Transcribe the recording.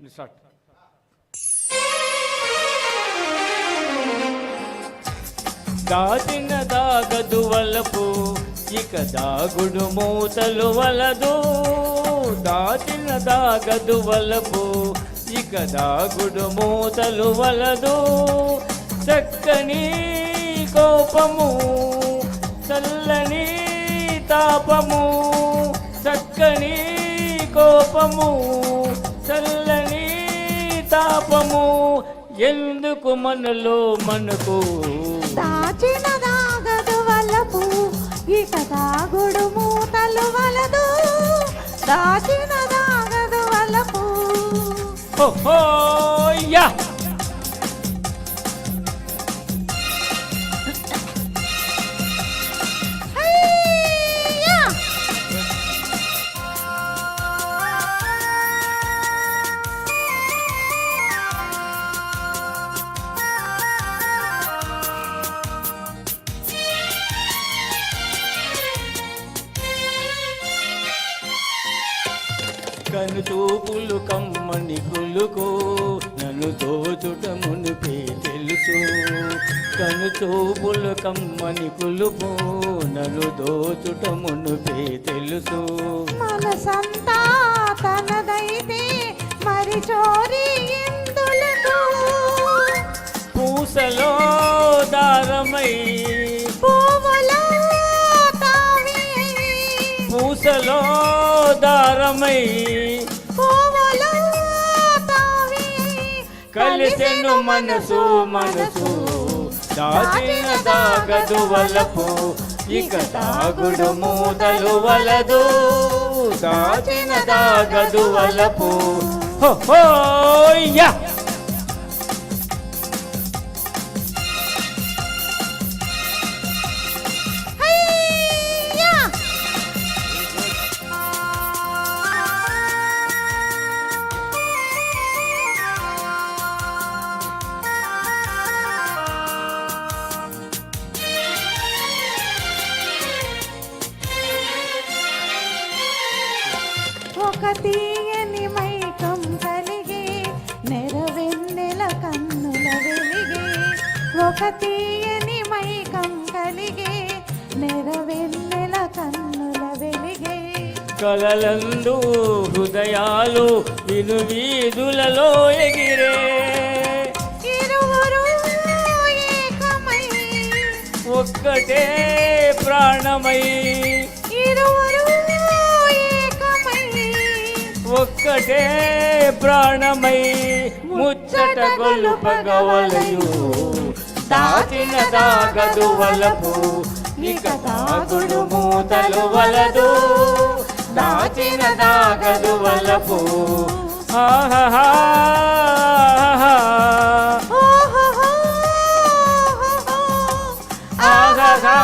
Start. దాచిన దాగదు వలపు ఇక దాగుడు మూతలు వలదు. దాచిన దాగదు వలపు ఇక దాగుడు మూతలు వలదు. చక్కని కోపము చల్లని తాపము. చక్కని కోపము చల్లని తాపము. ఎందుకు మనలో మనకు దాచిన దాగదు వలపు ఇక దాగుడు మూతలు వలదు. దాచిన దాగదు వలపు. ఓహో యా కను చూపులు కమ్మని కులుకో నన్ను దోచుట మునిపే తెలుసు. కను చూపులు కమ్మని కులుకో నన్ను దోచుట మునిపే తెలుసు. మనసంతా తనదైతే మరి చోరీ ఎందులకు. పూసలో దారమై పువ్వులో తావి. పూసలో దారమై పువ్వులో తావి. కలిసెను మనసు మనసు. దాచిన దాగదు వలపు ఇక దాగుడు మూతలు వలదు. దాచిన దాగదు వలపు. హో యా ఒక తీయని మైకం కలిగే నెరవెన్నెల కన్నుల వెలిగే. ఒక తీయని మైకం కలిగే నెరవెన్నెల కన్నుల వెలిగే. కలలందు హృదయాలు విను వీధులలో ఎగిరే. ఇరువురు ఏకమై ఒక్కటే ప్రాణమై. ఇరువురు ఏకమై ఒక్కటే ప్రాణమై ముచ్చట గొలుపగవలయు. దాచిన దాగదు వలపు ఇక దాగుడు మూతలు వలదు. దాచిన దాగదు వలపు. ఆహా ఓహో ఆహా